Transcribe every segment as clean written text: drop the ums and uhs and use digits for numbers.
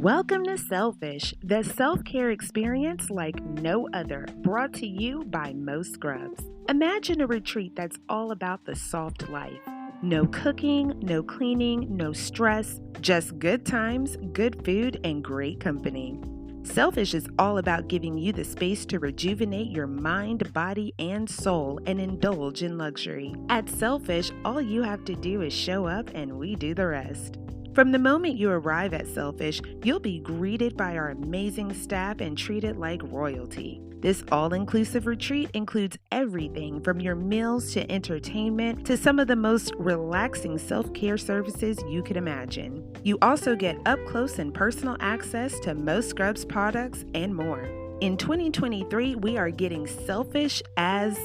Welcome to Selfish, the self-care experience like no other, brought to you by Mo Scrubs. Imagine a retreat that's all about the soft life. No cooking, no cleaning, no stress, just good times, good food, and great company. Selfish is all about giving you the space to rejuvenate your mind, body, and soul and indulge in luxury. At Selfish, all you have to do is show up and we do the rest. From the moment you arrive at Selfish, you'll be greeted by our amazing staff and treated like royalty. This all-inclusive retreat includes everything from your meals to entertainment to some of the most relaxing self-care services you could imagine. You also get up-close and personal access to Mo Scrubs products and more. In 2023, we are getting selfish as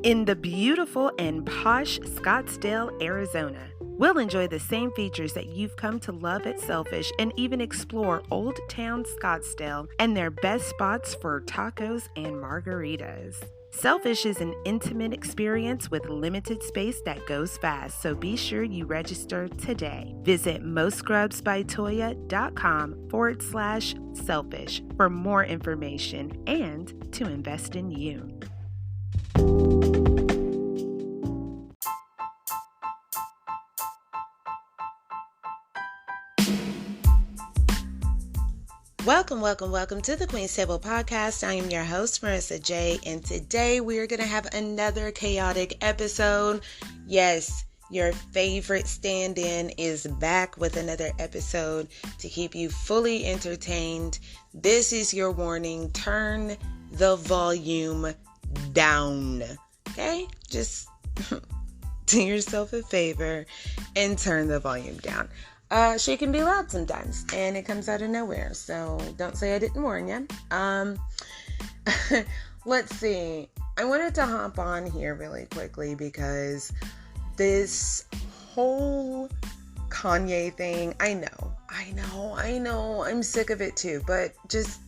in the beautiful and posh Scottsdale, Arizona. We'll enjoy the same features that you've come to love at Selfish and even explore Old Town Scottsdale and their best spots for tacos and margaritas. Selfish is an intimate experience with limited space that goes fast, so be sure you register today. Visit moscrubsbytoya.com/selfish for more information and to invest in you. Welcome to the Queen's Table Podcast. I am your host, Marissa J, and today we are going to have another chaotic episode. Yes, your favorite stand-in is back with another episode to keep you fully entertained. This is your warning. Turn the volume down. Okay? Just do yourself a favor and turn the volume down. She can be loud sometimes, and it comes out of nowhere, so don't say I didn't warn you. Let's see. I wanted to hop on here really quickly because this whole Kanye thing, I know, I'm sick of it too, but just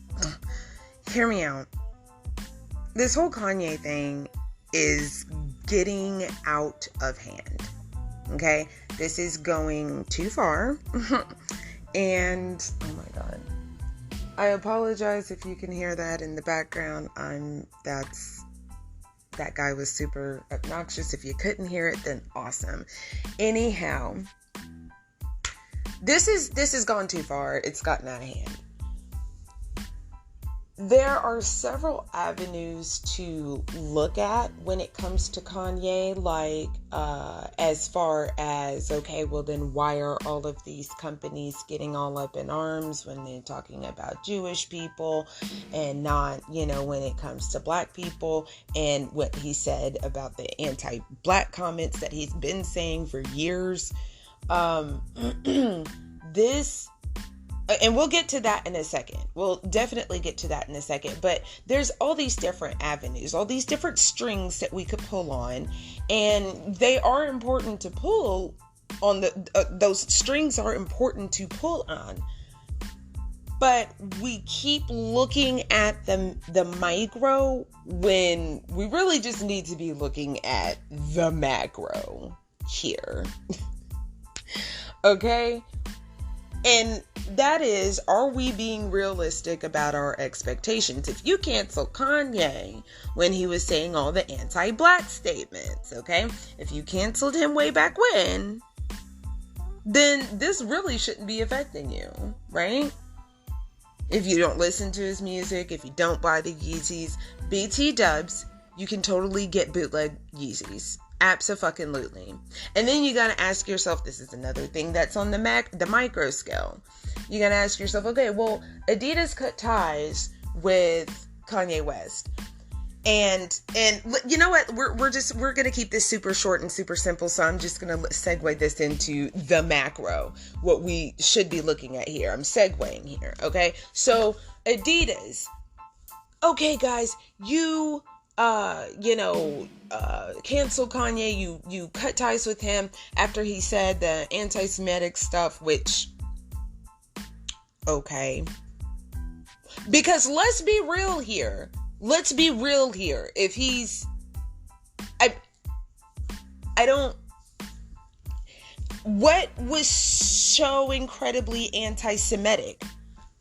hear me out. This whole Kanye thing is getting out of hand. Okay, this is going too far. And oh my God, I apologize if you can hear that in the background. That guy was super obnoxious. If you couldn't hear it, then awesome. Anyhow, this has gone too far. It's gotten out of hand. There are several avenues to look at when it comes to Kanye, like as far as, okay, well then why are all of these companies getting all up in arms when they're talking about Jewish people and not, when it comes to black people, and what he said about the anti-black comments that he's been saying for years. And we'll get to that in a second. We'll definitely get to that in a second. But there's all these different avenues, all these different strings that we could pull on. And they are important to pull on. Those strings are important to pull on. But we keep looking at the micro when we really just need to be looking at the macro here. Okay? And that is, are we being realistic about our expectations? If you cancel Kanye when he was saying all the anti-black statements, okay? If you canceled him way back when, then this really shouldn't be affecting you, right? If you don't listen to his music, if you don't buy the Yeezys, BT dubs, you can totally get bootleg Yeezys. Abso-fucking-lutely. And then you gotta ask yourself, this is another thing that's on the micro scale. You gotta ask yourself, okay, well, Adidas cut ties with Kanye West. And you know what? We're gonna keep this super short and super simple, so I'm just gonna segue this into the macro, what we should be looking at here. I'm segueing here, okay? So, Adidas. Okay, guys, you cancel Kanye, you cut ties with him after he said the anti-Semitic stuff, which, okay. Because let's be real here. If he's, what was so incredibly anti-Semitic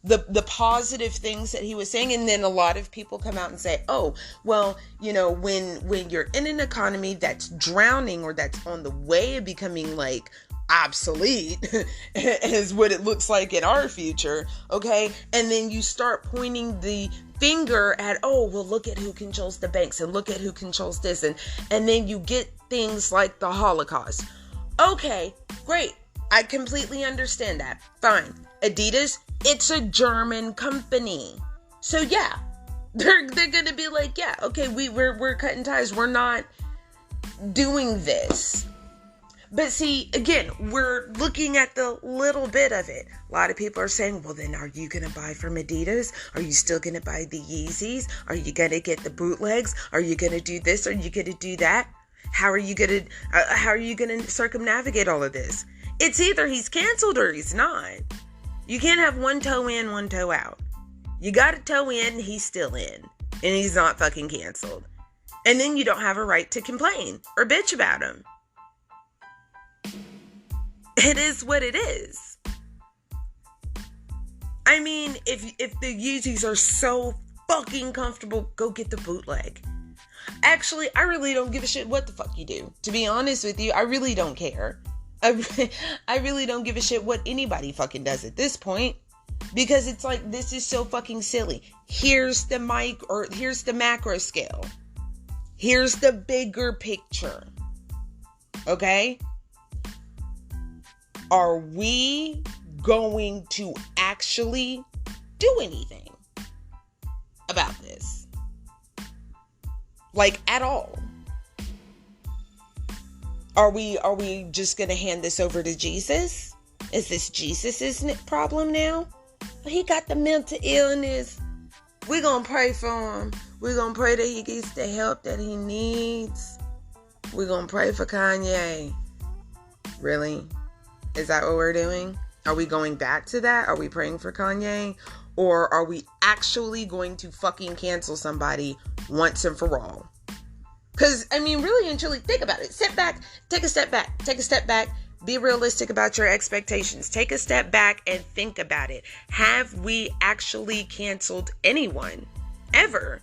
the positive things that he was saying. And then a lot of people come out and say, oh, well, when you're in an economy that's drowning or that's on the way of becoming like obsolete is what it looks like in our future. Okay. And then you start pointing the finger at, oh, well, look at who controls the banks and look at who controls this. And then you get things like the Holocaust. Okay, great. I completely understand that. Fine. Adidas, it's a German company. So yeah, they're going to be like, yeah, okay, we're cutting ties. We're not doing this. But see, again, we're looking at the little bit of it. A lot of people are saying, well, then are you going to buy from Adidas? Are you still going to buy the Yeezys? Are you going to get the bootlegs? Are you going to do this? Are you going to do that? How are you going to circumnavigate all of this? It's either he's canceled or he's not. You can't have one toe in, one toe out. You got a toe in, he's still in. And he's not fucking canceled. And then you don't have a right to complain or bitch about him. It is what it is. I mean, if the Yeezys are so fucking comfortable, go get the bootleg. Actually, I really don't give a shit what the fuck you do. To be honest with you, I really don't care. I really don't give a shit what anybody fucking does at this point. Because it's like, this is so fucking silly. Here's the macro scale. Here's the bigger picture. Okay? Are we going to actually do anything about this? Like, at all? Are we just going to hand this over to Jesus? Is this Jesus' problem now? He got the mental illness. We're going to pray for him. We're going to pray that he gets the help that he needs. We're going to pray for Kanye. Really? Is that what we're doing? Are we going back to that? Are we praying for Kanye? Or are we actually going to fucking cancel somebody once and for all? Because, I mean, really and truly, think about it. Sit back. Take a step back. Take a step back. Be realistic about your expectations. Take a step back and think about it. Have we actually canceled anyone? Ever?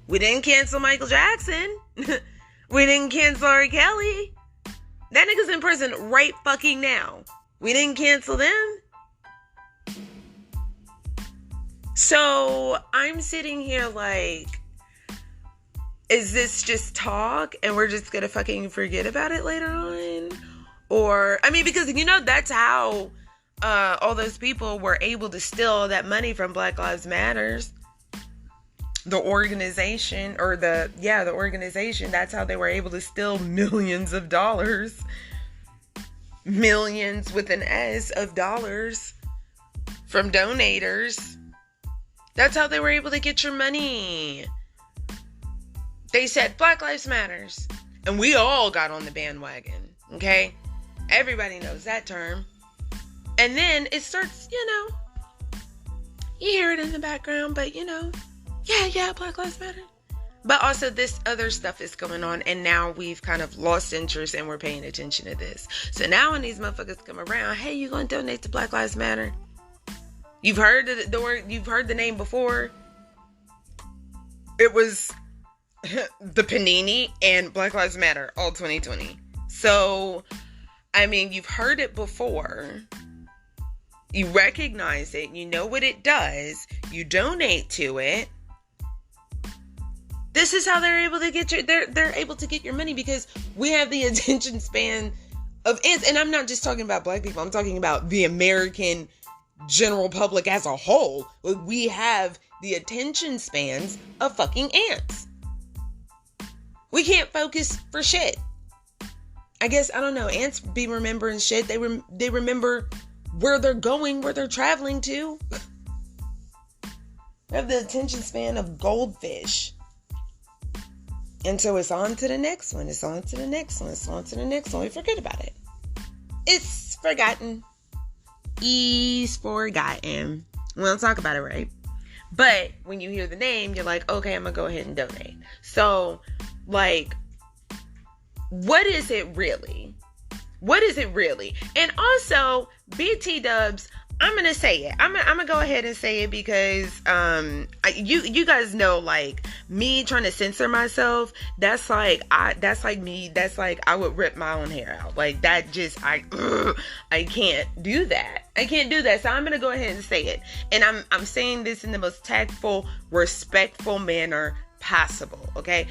We didn't cancel Michael Jackson. We didn't cancel R. Kelly. That nigga's in prison right fucking now. We didn't cancel them. So I'm sitting here like, is this just talk and we're just gonna fucking forget about it later on? Or, I mean, because that's how all those people were able to steal that money from Black Lives Matters. The organization, the organization, that's how they were able to steal millions of dollars. Millions with an S of dollars from donators. That's how they were able to get your money. They said Black Lives Matters. And we all got on the bandwagon. Okay? Everybody knows that term. And then it starts, you hear it in the background, but yeah, Black Lives Matter. But also this other stuff is going on, and now we've kind of lost interest and we're paying attention to this. So now when these motherfuckers come around, hey, you gonna donate to Black Lives Matter? You've heard the word, you've heard the name before. It was the Panini and Black Lives Matter, all 2020. So, I mean, you've heard it before. You recognize it. You know what it does. You donate to it. This is how they're able to get they're able to get your money, because we have the attention span of ants. And I'm not just talking about black people. I'm talking about the American general public as a whole. We have the attention spans of fucking ants. We can't focus for shit. I guess, I don't know, ants be remembering shit. They remember where they're going, where they're traveling to. They have the attention span of goldfish. And so it's on to the next one. It's on to the next one. It's on to the next one. We forget about it. It's forgotten. It's forgotten. We don't talk about it, right? But when you hear the name, you're like, okay, I'm going to go ahead and donate. So, like, what is it really? What is it really? And also, BT Dubs, I'm gonna say it. I'm gonna go ahead and say it because you guys know, like, me trying to censor myself. That's like me. That's like I would rip my own hair out. Like that. Just I can't do that. I can't do that. So I'm gonna go ahead and say it. And I'm saying this in the most tactful, respectful manner possible. Okay.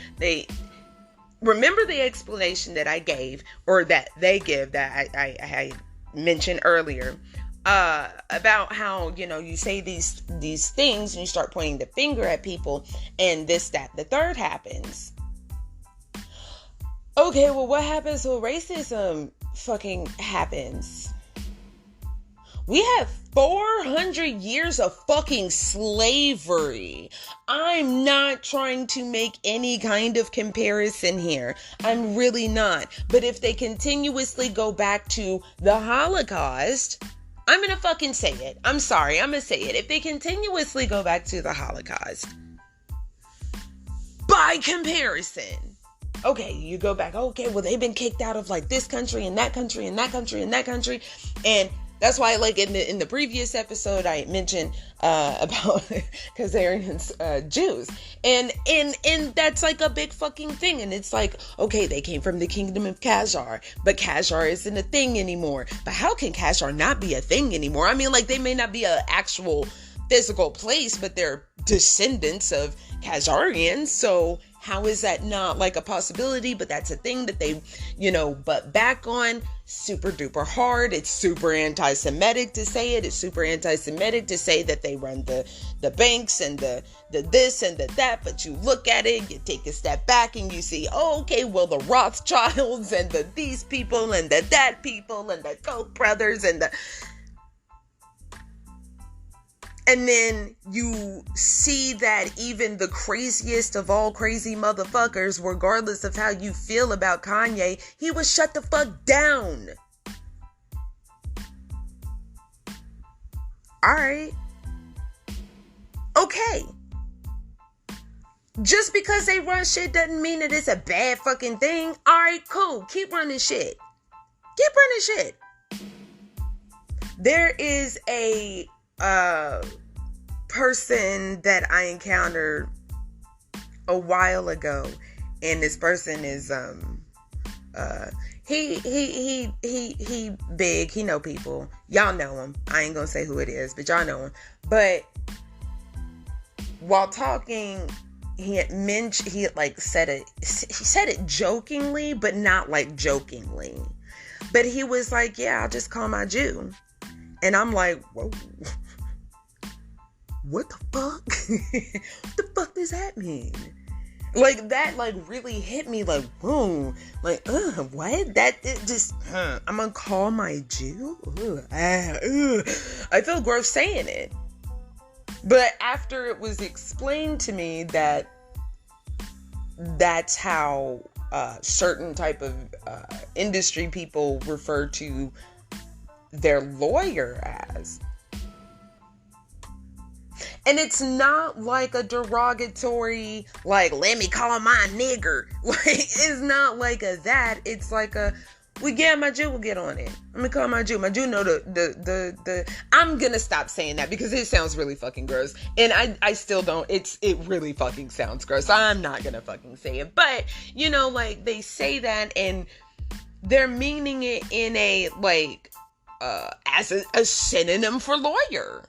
Remember the explanation that I gave, or that they give, that I mentioned earlier, about how, you say these things and you start pointing the finger at people, and this, that, the third happens. Okay, well, what happens when racism fucking happens? We have 400 years of fucking slavery. I'm not trying to make any kind of comparison here. I'm really not. But if they continuously go back to the Holocaust, I'm going to fucking say it. I'm sorry. I'm going to say it. If they continuously go back to the Holocaust, by comparison, okay, you go back, okay, well, they've been kicked out of like this country and that country and that country and that country. And that's why, like, in the previous episode, I mentioned about Khazarians, Jews, and that's like a big fucking thing. And it's like, okay, they came from the kingdom of Khazar, but Khazar isn't a thing anymore. But how can Khazar not be a thing anymore? I mean, like, they may not be an actual physical place, but they're descendants of Khazarians. So how is that not like a possibility? But that's a thing that they, butt back on super duper hard. It's super anti-Semitic to say it. It's super anti-Semitic to say that they run the banks and the this and the that. But you look at it, you take a step back and you see, oh, okay, well, the Rothschilds and these people and the that people and the Koch brothers and then you see that even the craziest of all crazy motherfuckers, regardless of how you feel about Kanye, he was shut the fuck down. All right. Okay. Just because they run shit doesn't mean that it's a bad fucking thing. All right, cool. Keep running shit. Keep running shit. There is a person that I encountered a while ago, and this person is he big, he know people, y'all know him. I ain't gonna say who it is, but y'all know him. But while talking, he had said it jokingly, but not like jokingly. But he was like, yeah, I'll just call my Jew. And I'm like, whoa. What the fuck? What the fuck does that mean? Like, that, like, really hit me, like, whoa. Like, what? That, it just, I'm gonna call my Jew? I feel gross saying it. But after it was explained to me that that's how certain type of industry people refer to their lawyer as. And it's not like a derogatory, like, let me call my nigger. Like, it's not like that. It's like my Jew will get on it. I'm gonna call my Jew. My Jew know the I'm gonna stop saying that because it sounds really fucking gross. And I still don't. It really fucking sounds gross. I'm not gonna fucking say it. But, like, they say that and they're meaning it in a, like, as a synonym for lawyer.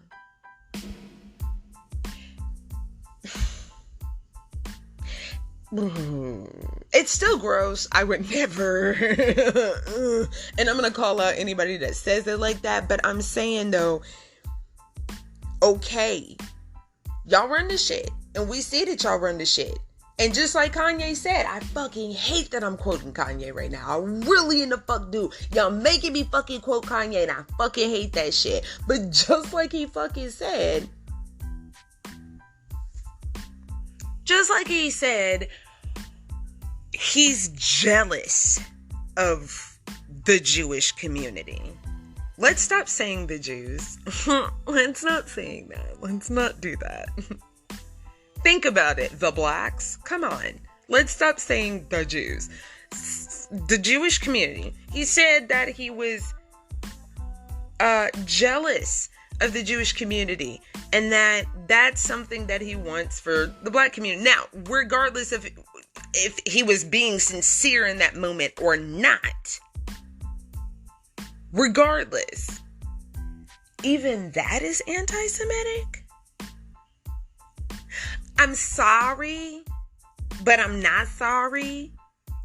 It's still gross. I would never. And I'm gonna call out anybody that says it like that. But I'm saying, though, okay, y'all run the shit, and we see that y'all run the shit. And just like Kanye said, I fucking hate that I'm quoting Kanye right now. I really in the fuck do. Y'all making me fucking quote Kanye, and I fucking hate that shit. But just like he fucking said, he's jealous of the Jewish community. Let's stop saying the Jews. Let's not saying that. Let's not do that. Think about it. The blacks. Come on. Let's stop saying the Jews. The Jewish community. He said that he was jealous of the Jewish community, and that's something that he wants for the Black community. Now, regardless of if he was being sincere in that moment or not, regardless, even that is anti-Semitic. I'm sorry, but I'm not sorry.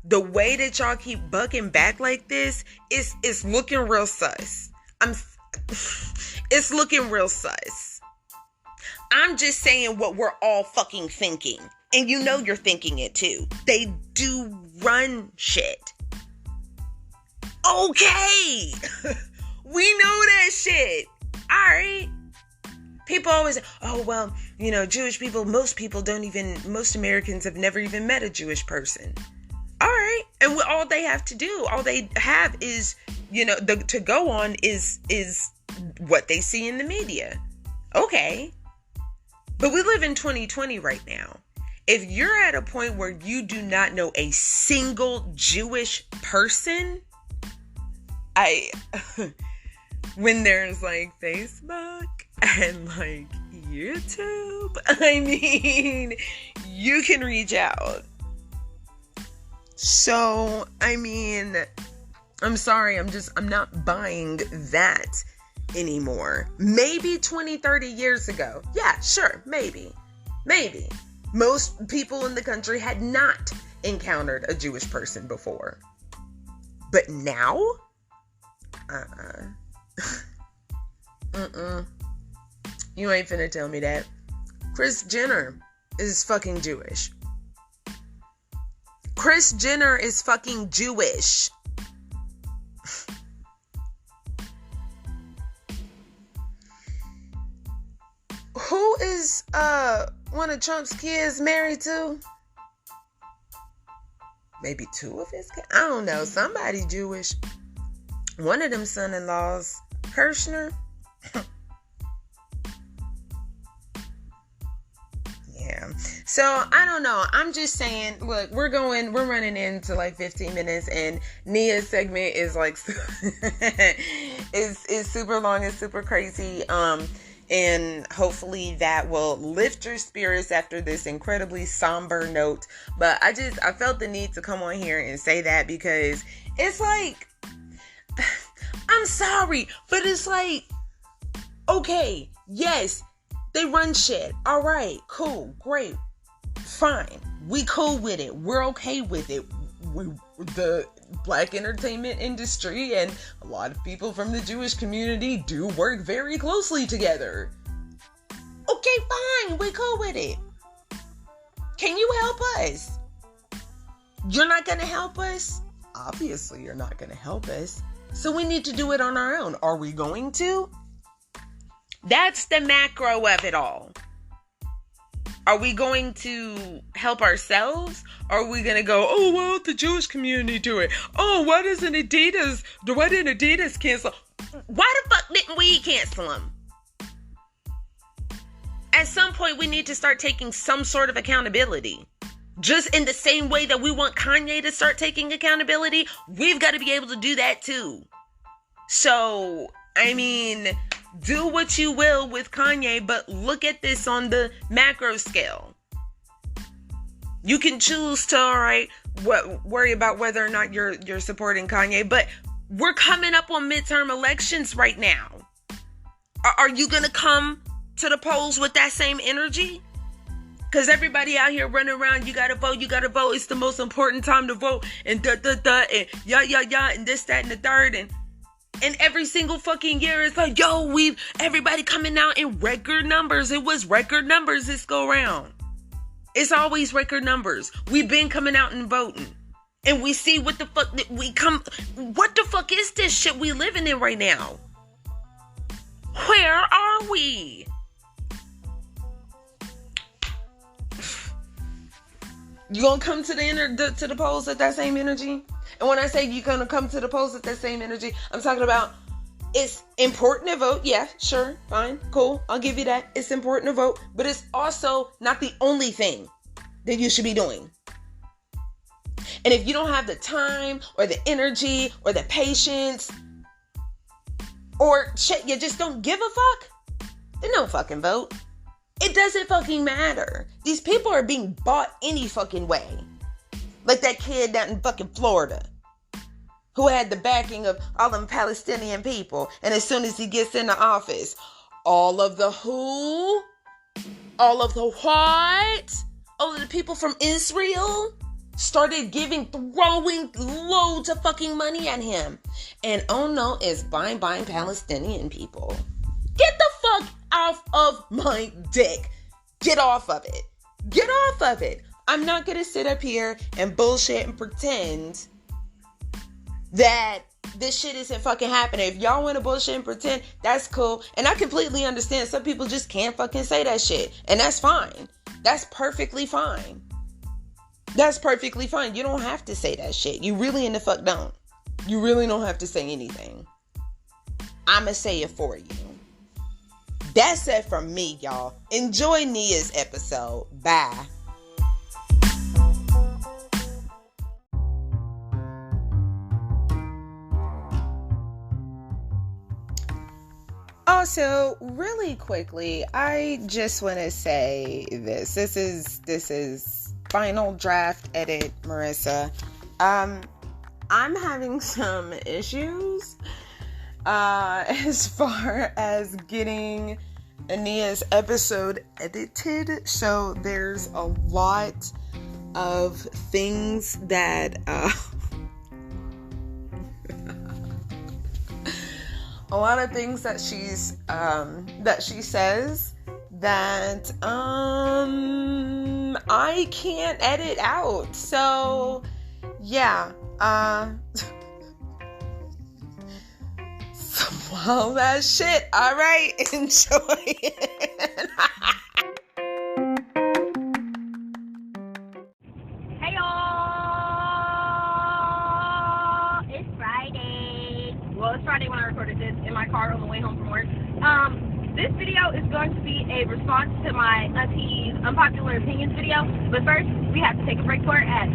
The way that y'all keep bucking back like this is looking real sus. It's looking real sus. I'm just saying what we're all fucking thinking. And you know you're thinking it too. They do run shit. Okay. We know that shit. Alright. People always say, oh, well, Jewish people, most Americans have never even met a Jewish person. Alright. And all they have is, to go on is what they see in the media. Okay. But we live in 2020 right now. If you're at a point where you do not know a single Jewish person, when there's like Facebook and like YouTube, you can reach out. So, I'm sorry, I'm not buying that anymore. Maybe 20, 30 years ago. Yeah, sure, maybe. Most people in the country had not encountered a Jewish person before. But now? You ain't finna tell me that. Kris Jenner is fucking Jewish. Kris Jenner is fucking Jewish. Who is one of Trump's kids married to? Maybe two of his kids? I don't know. Somebody Jewish. One of them son-in-laws, Kirshner. Yeah. So, I don't know. I'm just saying, look, we're running into like 15 minutes, and Nia's segment is like, is super long and super crazy. And hopefully that will lift your spirits after this incredibly somber note. But I felt the need to come on here and say that, because it's like, I'm sorry, but it's like, okay, yes, they run shit. All right, cool, great, fine. We cool with it. We're okay with it. The Black entertainment industry and a lot of people from the Jewish community do work very closely together. Okay, fine. We cool with it. Can you help us? You're not going to help us? Obviously, you're not going to help us. So we need to do it on our own. Are we going to? That's the macro of it all. Are we going to help ourselves? Or are we going to go, oh, well, the Jewish community do it. Oh, why didn't Adidas cancel? Why the fuck didn't we cancel them? At some point, we need to start taking some sort of accountability. Just in the same way that we want Kanye to start taking accountability, we've got to be able to do that too. So, do what you will with Kanye, but look at this on the macro scale. You can choose to, worry about whether or not you're supporting Kanye, but we're coming up on midterm elections right now. Are you going to come to the polls with that same energy? Because everybody out here running around, you gotta vote, it's the most important time to vote, and and and this, that, and the third, and every single fucking year it's like, everybody coming out in record numbers. It was record numbers this go round. It's always record numbers. We've been coming out and voting, and we see what the fuck what the fuck is this shit we living in right now? Where are we? You gonna come to the polls with that same energy? And when I say you gonna come to the polls with that same energy, I'm talking about it's important to vote. Yeah, sure, fine, cool. I'll give you that. It's important to vote, but it's also not the only thing that you should be doing. And if you don't have the time or the energy or the patience or shit, you just don't give a fuck, They don't fucking vote. It doesn't fucking matter. These people are being bought any fucking way. Like that kid down in fucking Florida who had the backing of all them Palestinian people. And as soon as he gets into office, all of the who? All of the what? All of the people from Israel started throwing loads of fucking money at him. And oh no, it's buying Palestinian people. Get the fuck off of my dick. Get off of it. Get off of it. I'm not going to sit up here and bullshit and pretend that this shit isn't fucking happening. If y'all want to bullshit and pretend, that's cool. And I completely understand some people just can't fucking say that shit. And that's fine. That's perfectly fine. That's perfectly fine. You don't have to say that shit. You really in the fuck don't. You really don't have to say anything. I'ma say it for you. That's it from me, y'all. Enjoy Nia's episode. Bye. Also, really quickly, I just want to say this. This is final draft edit, Marissa. I'm having some issues as far as getting Nia's episode edited. So there's a lot of things that a lot of things that she says that I can't edit out. So yeah, swallow that shit. All right, enjoy it. Hey y'all, it's Friday. Well, it's Friday when I recorded this in my car on the way home from work. This video is going to be a response to my auntie's unpopular opinions video. But first, we have to take a break for it at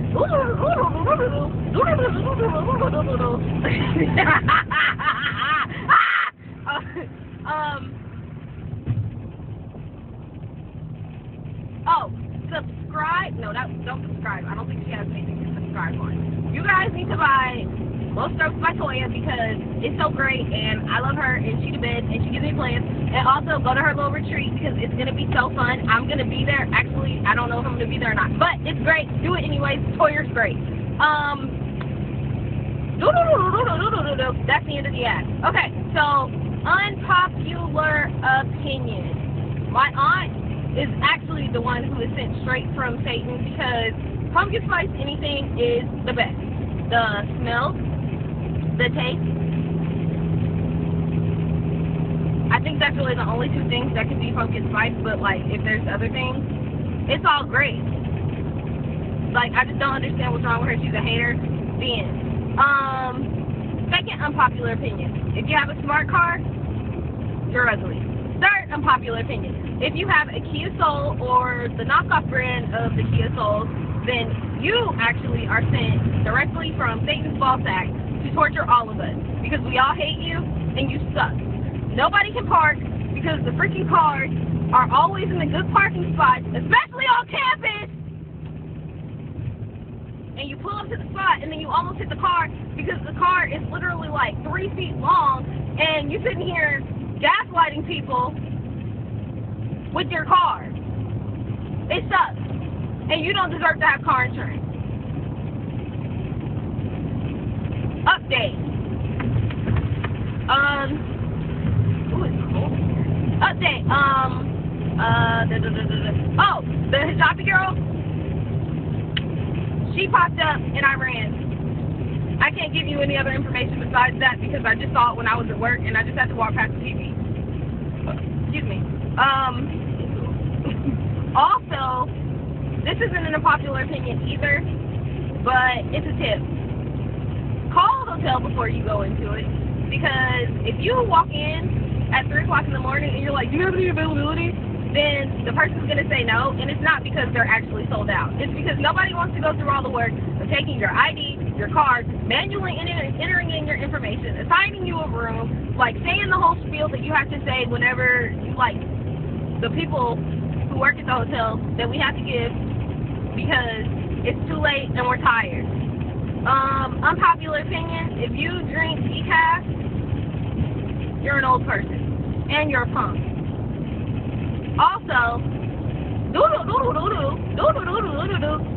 subscribe. No, don't subscribe. I don't think she has anything to subscribe on. You guys need to buy Most Strokes by Toya because it's so great and I love her and she the best and she gives me plans. And also go to her little retreat because it's going to be so fun. I'm going to be there. Actually, I don't know if I'm going to be there or not, but it's great. Do it anyways. Toya's great. That's the end of the ad. Okay, so unpopular opinion. My aunt is actually the one who is sent straight from Satan because pumpkin spice anything is the best. The smell, the taste. I think that's really the only two things that can be pumpkin spice, but like if there's other things, it's all great. Like I just don't understand what's wrong with her. She's a hater. The end. Second unpopular opinion. If you have a smart car, you're ugly. Third unpopular opinion. If you have a Kia Soul or the knockoff brand of the Kia Soul, then you actually are sent directly from Satan's ball sack to torture all of us because we all hate you and you suck. Nobody can park because the freaking cars are always in the good parking spots, especially on campus. And you pull up to the spot and then you almost hit the car because the car is literally like 3 feet long and you're sitting here gaslighting people with your car. It sucks. And you don't deserve to have car insurance. Update. Ooh, it's cold. Update. Oh, the hijabi girl. She popped up in Iran. I can't give you any other information besides that because I just saw it when I was at work and I just had to walk past the TV. Excuse me. Also, this isn't an unpopular opinion either, but it's a tip. Call the hotel before you go into it because if you walk in at 3 o'clock in the morning and you're like, do you have any availability? Then the person's going to say no, and it's not because they're actually sold out. It's because nobody wants to go through all the work of taking your ID, your card, manually entering in your information, assigning you a room, like saying the whole spiel that you have to say whenever you, like, the people who work at the hotel that we have to give because it's too late and we're tired. Unpopular opinion, if you drink decaf, you're an old person and you're a punk. Also,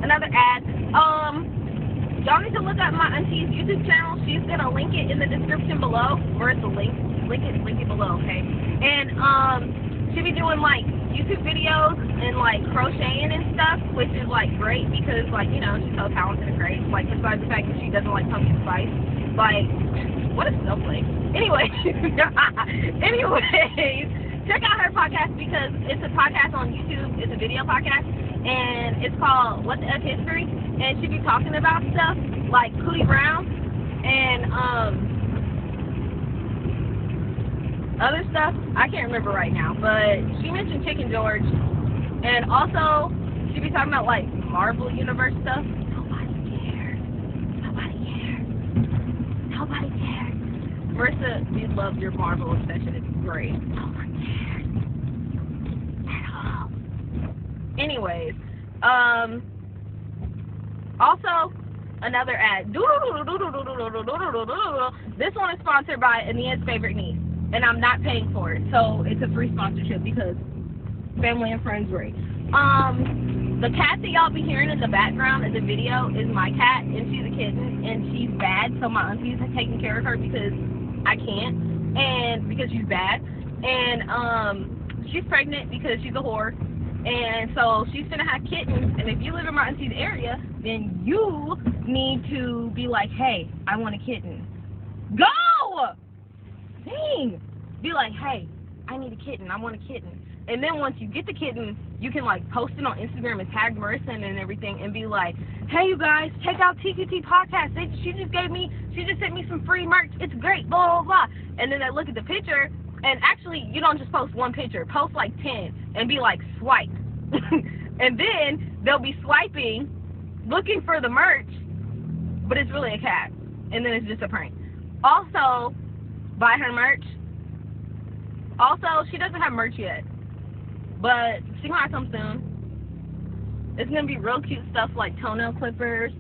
another ad. Y'all need to look up my auntie's YouTube channel. She's gonna link it in the description below. Marissa, link it below, okay? And she be doing like YouTube videos and like crocheting and stuff, which is like great because like, you know, she's so talented and great. Like besides the fact that she doesn't like pumpkin spice, like what a snowflake. Anyways, check out her podcast because it's a podcast on YouTube. It's a video podcast, and it's called What the F History. And she be talking about stuff like Cootie Brown and other stuff. I can't remember right now, but she mentioned Chicken George, and also she be talking about like Marvel Universe stuff. Nobody cares. Marissa, we love your Marvel obsession. It's great. No one cares at all. Anyways, also another ad. This one is sponsored by Ania's favorite niece, and I'm not paying for it, so it's a free sponsorship because family and friends rate. The cat that y'all be hearing in the background in the video is my cat, and she's a kitten, and she's bad, so my auntie's taking care of her because I can't, and because she's bad, and she's pregnant because she's a whore, and so she's gonna have kittens, and if you live in my auntie's area, then you need to be like, hey, I want a kitten. Go! Dang! Be like, hey, I need a kitten, I want a kitten. And then once you get the kitten, you can like post it on Instagram and tag Marissa and everything and be like, hey you guys, check out TQT Podcast. She just sent me some free merch. It's great, blah, blah, blah. And then they look at the picture, and actually you don't just post one picture, post like 10 and be like, swipe. And then they'll be swiping, looking for the merch, but it's really a cat. And then it's just a prank. Also, buy her merch. Also, she doesn't have merch yet, but she might come soon. It's going to be real cute stuff like toenail clippers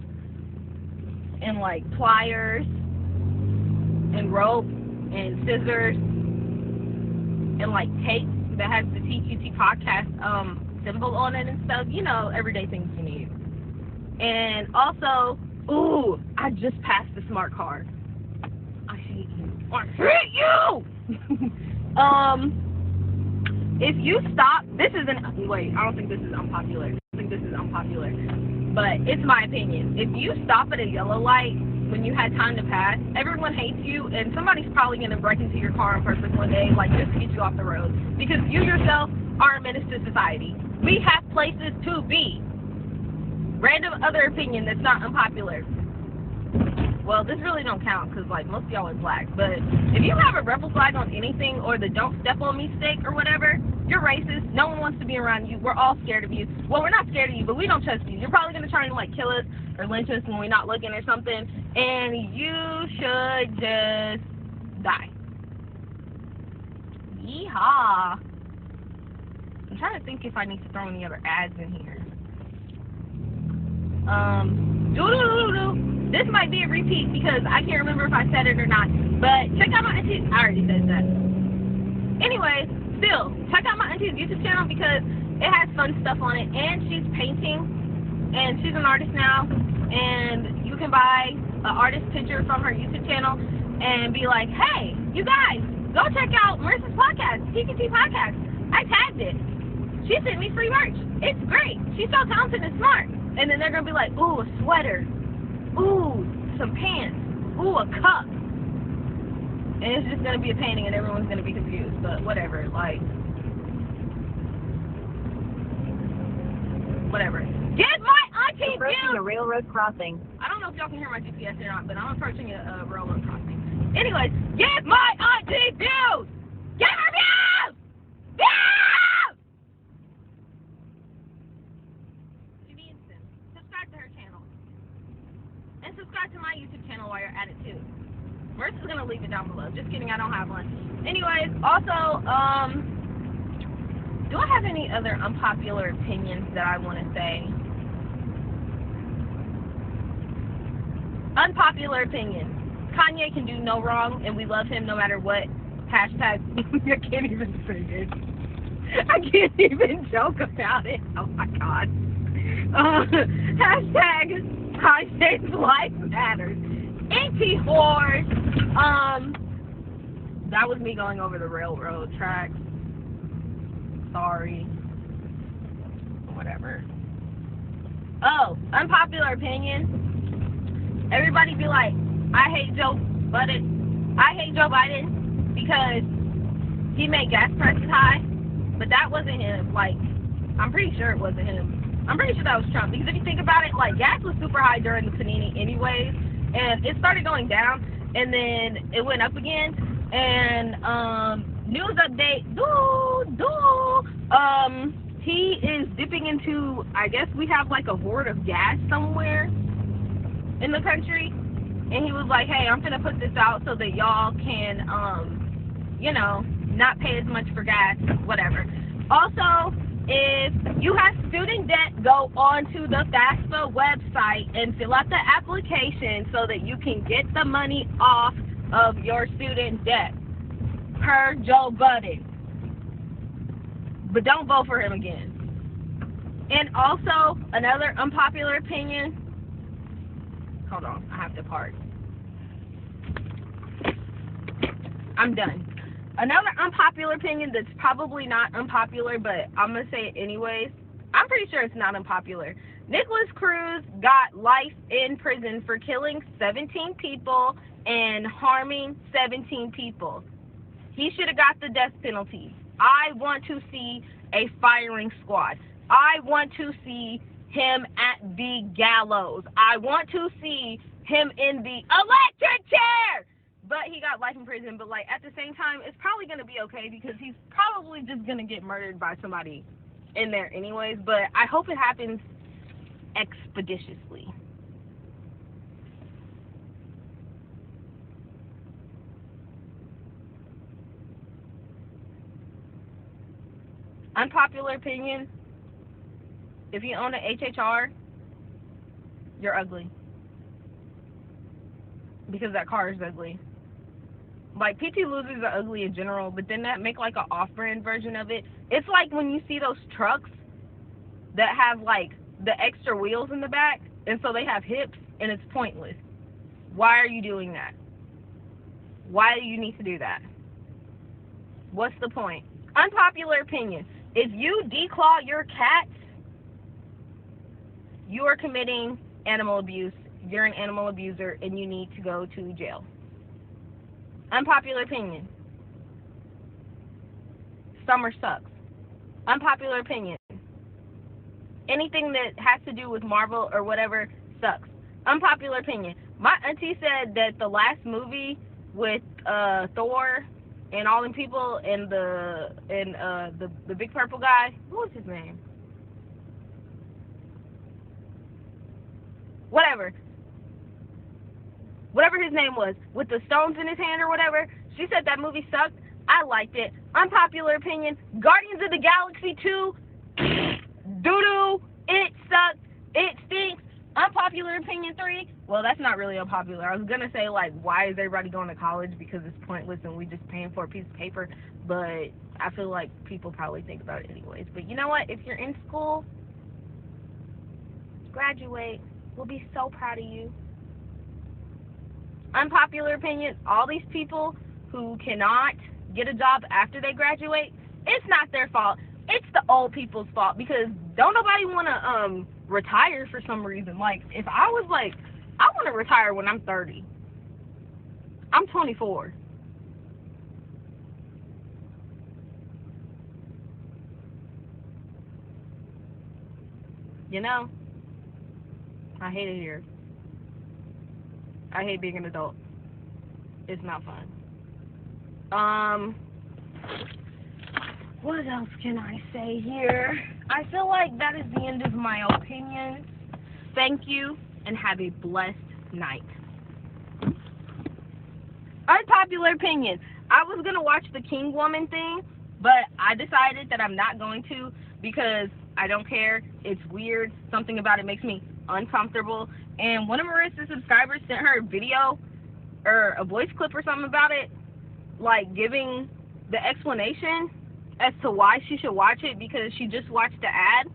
and like pliers and rope and scissors and like tape that has the TQT Podcast symbol on it and stuff. You know, everyday things you need. And also, ooh, I just passed the smart card. I hate you. I hate you! If you stop, wait, I don't think this is unpopular. But it's my opinion. If you stop at a yellow light when you had time to pass, everyone hates you, and somebody's probably going to break into your car on purpose one day, like just to get you off the road. Because you yourself are a menace to society. We have places to be. Random other opinion that's not unpopular. Well, this really don't count because, like, most of y'all are black. But if you have a rebel flag on anything or the don't step on me stick or whatever, you're racist. No one wants to be around you. We're all scared of you. Well, we're not scared of you, but we don't trust you. You're probably going to try and, like, kill us or lynch us when we're not looking or something. And you should just die. Yeehaw. I'm trying to think if I need to throw any other ads in here. This might be a repeat because I can't remember if I said it or not. But check out my auntie's. I already said that. Anyway, still, check out my auntie's YouTube channel because it has fun stuff on it. And she's painting. And she's an artist now. And you can buy an artist picture from her YouTube channel and be like, hey, you guys, go check out Marissa's podcast, TQT Podcast. I tagged it. She sent me free merch. It's great. She's so talented and smart. And then they're going to be like, ooh, a sweater. Ooh, some pants. Ooh, a cup. And it's just going to be a painting and everyone's going to be confused. But whatever, like, whatever. Get my auntie approaching a railroad crossing. I don't know if y'all can hear my GPS or not, but I'm approaching a railroad crossing. Anyways, get my auntie views! Get her views! Views! She needs them. Subscribe to her channel. And subscribe to my YouTube channel while you're at it too. Marissa's gonna leave it down below. Just kidding, I don't have one. Anyways, also, Do I have any other unpopular opinions that I want to say? Unpopular opinion. Kanye can do no wrong, and we love him no matter what. Hashtag, I can't even say it. I can't even joke about it. Oh my God. Hashtag, Kanye's life matters. Anti whores. That was me going over the railroad tracks. Sorry. Whatever. Oh, unpopular opinion. Everybody be like, I hate Joe Biden because he made gas prices high. But that wasn't him. Like, I'm pretty sure it wasn't him. I'm pretty sure that was Trump. Because if you think about it, like, gas was super high during the panini anyways. And it started going down. And then it went up again. And, news update. He is dipping into, I guess we have, like, a hoard of gas somewhere in the country. And he was like, hey, I'm going to put this out so that y'all can, you know, not pay as much for gas, whatever. Also, if you have student debt, go on to the FAFSA website and fill out the application so that you can get the money off of your student debt. Per Joe Budden. But don't vote for him again. And also, another unpopular opinion. Hold on, I have to park. I'm done. Another unpopular opinion that's probably not unpopular, but I'm going to say it anyways. I'm pretty sure it's not unpopular. Nicholas Cruz got life in prison for killing 17 people and harming 17 people. He should have got the death penalty. I want to see a firing squad. I want to see him at the gallows. I want to see him in the electric chair. But he got life in prison. But, like, at the same time, it's probably going to be okay because he's probably just going to get murdered by somebody in there anyways. But I hope it happens expeditiously. Unpopular opinion. If you own an HHR, you're ugly. Because that car is ugly. Like, PT Losers are ugly in general, but then that make, like, an off-brand version of it. It's like when you see those trucks that have, like, the extra wheels in the back, and so they have hips, and it's pointless. Why are you doing that? Why do you need to do that? What's the point? Unpopular opinion. If you declaw your cats, you are committing animal abuse. You're an animal abuser, and you need to go to jail. Unpopular opinion. Summer sucks. Unpopular opinion. Anything that has to do with Marvel or whatever sucks. Unpopular opinion. My auntie said that the last movie with Thor and all them people and the big purple guy, what was his name? Whatever his name was, with the stones in his hand or whatever, she said that movie sucked. I liked it. Unpopular opinion, Guardians of the Galaxy 2, doo-doo, it sucked, it stinks. Unpopular opinion 3, well, that's not really unpopular. I was going to say, like, why is everybody going to college? Because it's pointless and we just paying for a piece of paper. But I feel like people probably think about it anyways. But you know what? If you're in school, graduate. We'll be so proud of you. Unpopular opinion, all these people who cannot get a job after they graduate, it's not their fault. It's the old people's fault because don't nobody want to retire for some reason. Like, if I was like, I want to retire when I'm 30. I'm 24. You know, I hate it here. I hate being an adult. It's not fun. What else can I say here? I feel like that is the end of my opinions. Thank you, and have a blessed night. Unpopular opinion. I was going to watch the King Woman thing, But I decided that I'm not going to because I don't care. It's weird. Something about it makes me uncomfortable. And one of Marissa's subscribers sent her a video or a voice clip or something about it, like giving the explanation as to why she should watch it because she just watched the ad.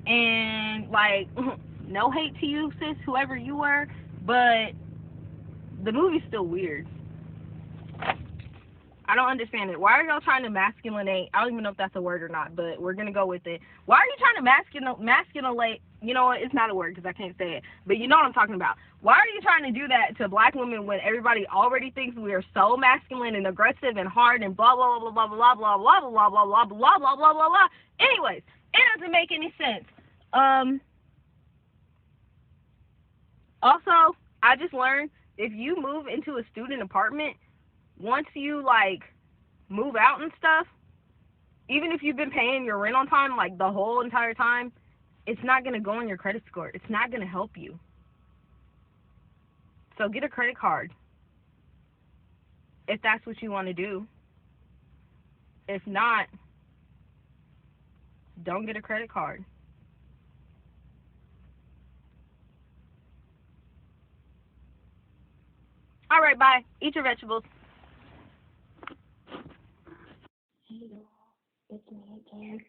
And like, no hate to you, sis, whoever you were, but the movie's still weird. I don't understand it. Why are y'all trying to masculinate? I don't even know if that's a word or not, but we're gonna go with it. Why are you trying to masculinate? You know what? It's not a word because I can't say it, but you know what I'm talking about. Why are you trying to do that to black women when everybody already thinks we are so masculine and aggressive and hard and blah blah blah blah blah blah blah blah blah blah blah blah blah blah blah blah. Anyways, it doesn't make any sense. Also, I just learned if you move into a student apartment, once you like move out and stuff, even if you've been paying your rent on time like the whole entire time, it's not going to go on your credit score. It's not going to help you. So get a credit card if that's what you want to do. If not, don't get a credit card. All right, bye. Eat your vegetables. Hey y'all, it's me again.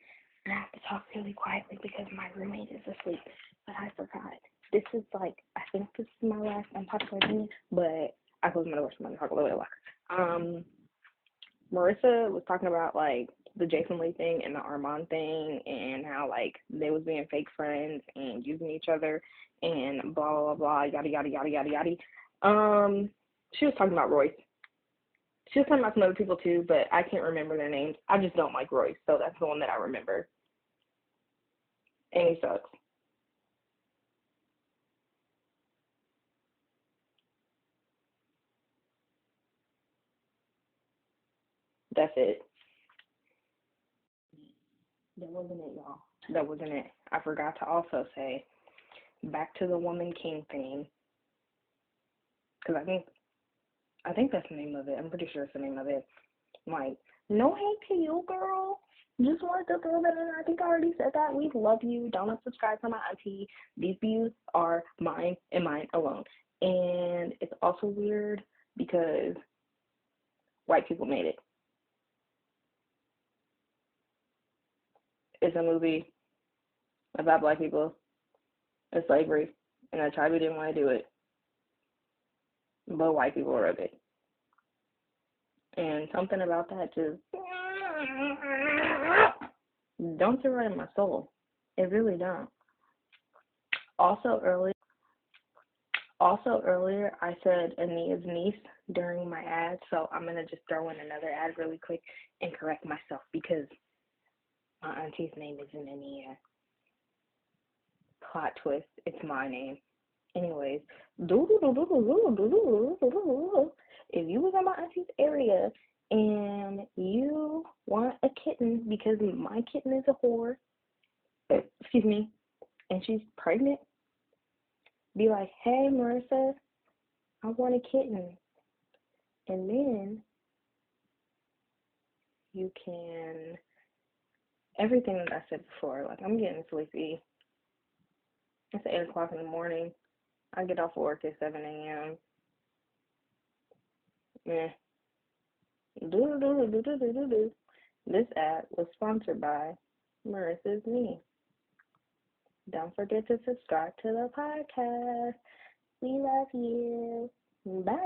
And I have to talk really quietly because my roommate is asleep. But I forgot. This is like, I think this is my last unpopular opinion, but I closed my door, so I'm gonna talk a little bit louder. Marissa was talking about like the Jason Lee thing and the Armand thing and how like they was being fake friends and using each other and blah blah blah yada yada yada yada yada. She was talking about Royce. She was talking about some other people too, but I can't remember their names. I just don't like Royce, so that's the one that I remember. And he sucks. That's it. That wasn't it, y'all. That wasn't it. I forgot to also say, back to the Woman King thing, because I think that's the name of it. I'm pretty sure it's the name of it. Like, no hate to you, girl. Just wanted to throw that in. I think I already said that. We love you. Don't unsubscribe to my auntie. These views are mine and mine alone. And it's also weird because white people made it. It's a movie about black people and slavery, and the tribe didn't want to do it, but white people wrote it. And something about that just don't sit right in my soul. It really don't. Also earlier I said Ania's niece during my ad, so I'm gonna just throw in another ad really quick and correct myself because my auntie's name isn't Ania. Plot twist, it's my name. Anyways, if you was in my auntie's area and you want a kitten because my kitten is a whore, excuse me, and she's pregnant, be like, hey Marissa, I want a kitten. And then you can, everything that I said before, like I'm getting sleepy. It's 8 o'clock in the morning. I get off work at 7 a.m. Meh. This ad was sponsored by Marissa's Me. Don't forget to subscribe to the podcast. We love you. Bye.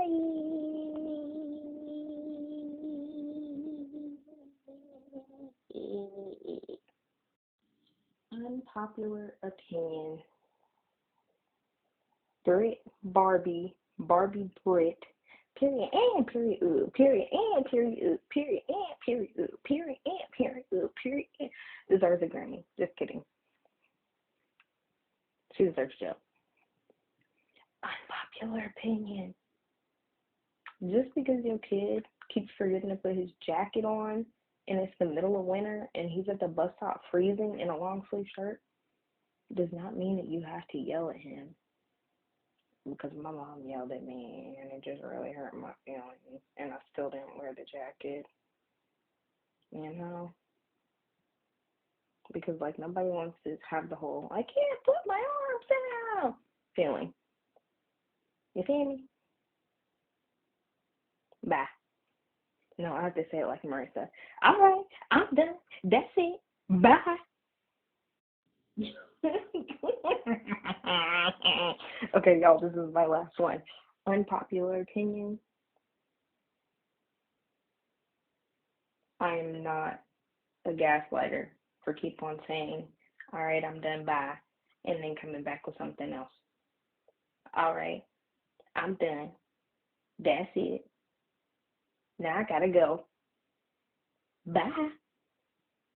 Unpopular opinion. Barbie Brit, period and period ooh, period and period ooh, period and period ooh, period and period ooh, period and deserves a Grammy. Just kidding. She deserves jail. Unpopular opinion. Just because your kid keeps forgetting to put his jacket on and it's the middle of winter and he's at the bus stop freezing in a long sleeve shirt does not mean that you have to yell at him. Because my mom yelled at me and it just really hurt my feelings and I still didn't wear the jacket. you know, because like nobody wants to have the whole "I can't put my arms down" feeling. You feel me? Bye. No, I have to say it like Marissa. All right, I'm done. That's it. Bye. Okay, y'all, this is my last one. Unpopular opinion. I am not a gaslighter for keep on saying, all right, I'm done, bye, and then coming back with something else. All right, I'm done. That's it. Now I gotta go. Bye.